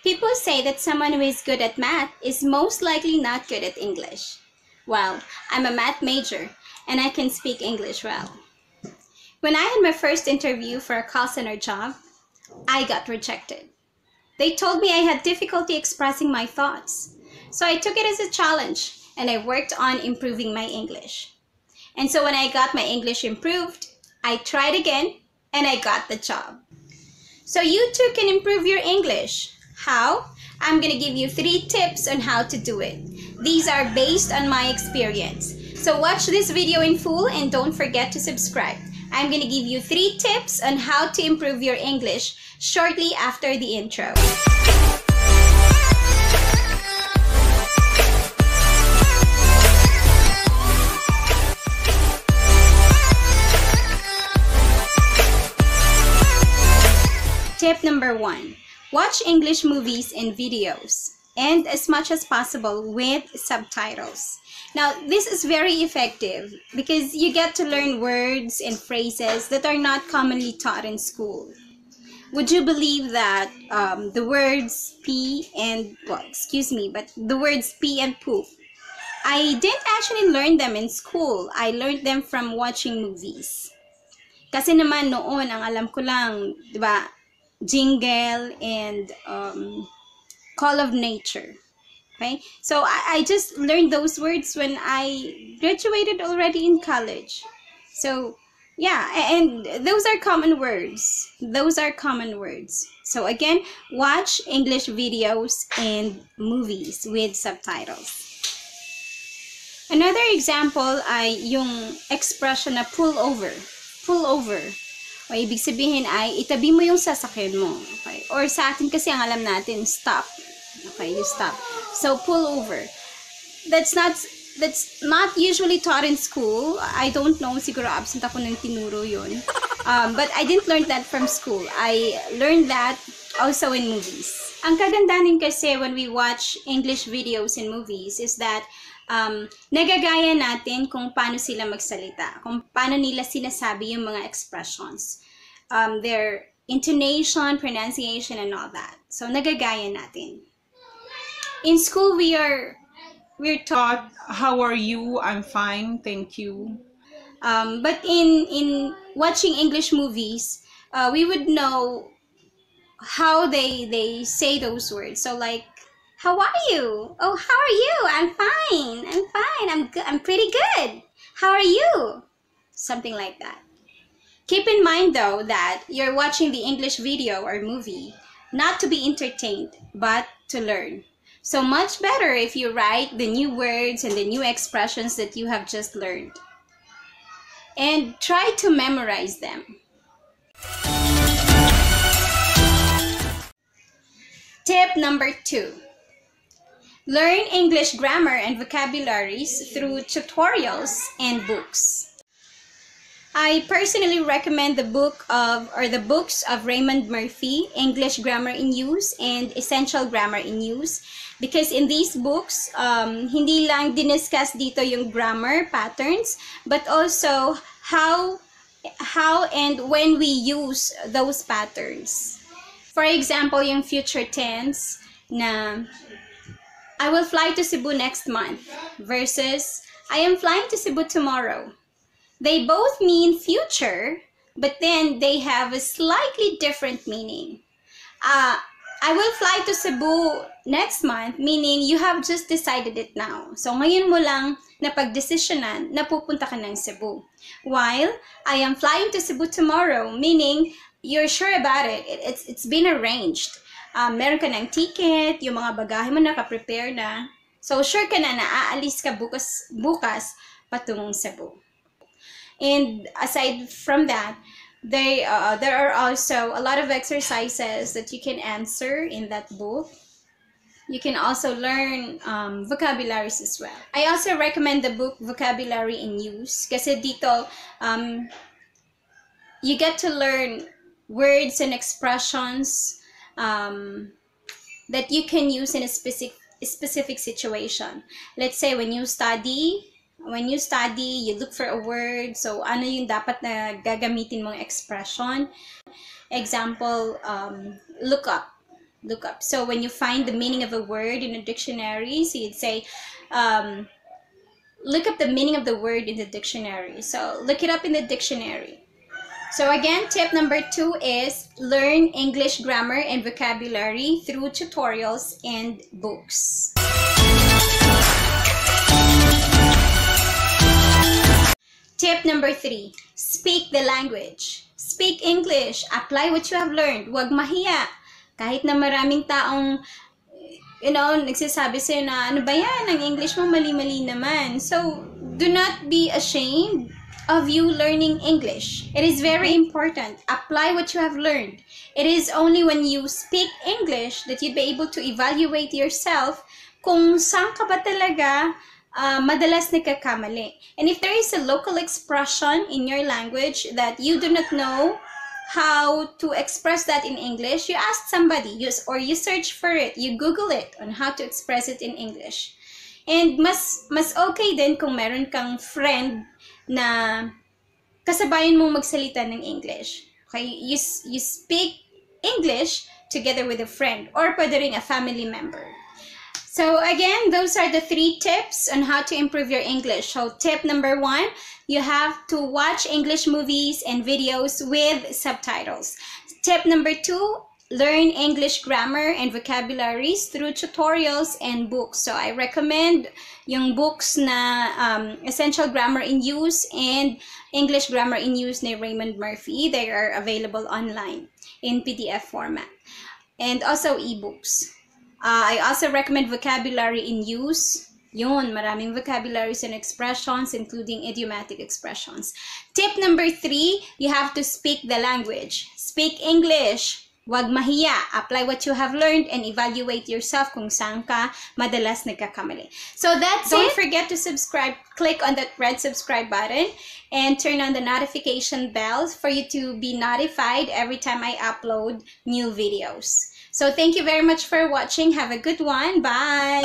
People say that someone who is good at math is most likely not good at English. Well, I'm a math major and I can speak English well. When I had my first interview for a call center job, I got rejected. They told me I had difficulty expressing my thoughts. So I took it as a challenge and I worked on improving my English. And so when I got my English improved, I tried again and I got the job. So you too can improve your English. How? I'm going to give you 3 tips on how to do it. These are based on my experience. So watch this video in full and don't forget to subscribe. I'm going to give you 3 tips on how to improve your English shortly after the intro. Tip number 1. Watch English movies and videos, and as much as possible with subtitles. Now, this is very effective because you get to learn words and phrases that are not commonly taught in school. Would you believe that the words pee and, the words pee and poop, I didn't actually learn them in school. I learned them from watching movies. Kasi naman noon, ang alam ko lang, di ba, jingle and call of nature. Okay, so I just learned those words when I graduated already in college. So yeah, and those are common words. So again, watch English videos and movies with subtitles. Another example ay yung expression na pull over. O ibig sabihin ay itabi mo yung sasakyan mo. Okay? Or sa atin kasi ang alam natin, stop. Okay, you stop. So pull over. That's not usually taught in school. I don't know, siguro absent ako nang tinuro yun. But I didn't learn that from school. I learned that also in movies. Ang kagandahan kasi when we watch English videos and movies is that nagagaya natin kung paano sila magsalita, kung paano nila sinasabi yung mga expressions, their intonation, pronunciation, and all that. So nagagaya natin. In school, we're taught, how are you? I'm fine, thank you. But in watching English movies, we would know how they say those words. So like, how are you? Oh, how are you? I'm fine. I'm pretty good. How are you? Something like that. Keep in mind though that you're watching the English video or movie not to be entertained, but to learn. So much better if you write the new words and the new expressions that you have just learned. And try to memorize them. Tip number 2. Learn English grammar and vocabularies through tutorials and books. I personally recommend the books of Raymond Murphy, English Grammar in Use and Essential Grammar in Use, because in these books, hindi lang diniscuss dito yung grammar patterns, but also how and when we use those patterns. For example, yung future tense na I will fly to Cebu next month versus I am flying to Cebu tomorrow. They both mean future, but then they have a slightly different meaning. I will fly to Cebu next month, meaning you have just decided it now. So ngayon mo lang napagdesisyonan na pupunta ka ng Cebu. While I am flying to Cebu tomorrow, meaning you're sure about it. It's been arranged. Meron ka ng ticket, yung mga bagahe mo naka-prepare na. So sure ka na aalis ka bukas patungong Cebu. And aside from that, there are also a lot of exercises that you can answer in that book. You can also learn vocabularies as well. I also recommend the book Vocabulary in Use kasi dito you get to learn words and expressions that you can use in a specific situation. Let's say when you study, you look for a word. So, ano yung dapat na gagamitin mong expression? Example, look up. look up. So when you find the meaning of a word in a dictionary, so you'd say, look up the meaning of the word in the dictionary. So look it up in the dictionary. So again, tip number 2 is learn English grammar and vocabulary through tutorials and books. Tip number 3, speak the language. Speak English. Apply what you have learned. Huwag mahiya. Kahit na maraming taong, nagsasabi sa'yo na, ano ba yan? Ang English mo mali-mali naman. So, do not be ashamed of you learning English. It is very important. Apply what you have learned. It is only when you speak English that you'd be able to evaluate yourself kung saan ka ba talaga madalas nagkakamali. And if there is a local expression in your language that you do not know how to express that in English, you ask somebody, or you search for it, you Google it on how to express it in English. And mas okay din kung meron kang friend na kasabayan mong magsalita ng English. Okay, you speak English together with a friend or pwede rin a family member. So again, those are the 3 tips on how to improve your English. So tip number 1, you have to watch English movies and videos with subtitles. Tip number 2, learn English grammar and vocabularies through tutorials and books. So I recommend yung books na Essential Grammar in Use and English Grammar in Use ni Raymond Murphy. They are available online in PDF format. And also ebooks. I also recommend Vocabulary in Use. Yun, maraming vocabularies and expressions, including idiomatic expressions. Tip number 3, you have to speak the language. Speak English. Huwag mahiya. Apply what you have learned and evaluate yourself kung saan ka madalas nagkakamali. So that's it. Don't forget to subscribe. Click on that red subscribe button and turn on the notification bell for you to be notified every time I upload new videos. So thank you very much for watching. Have a good one. Bye!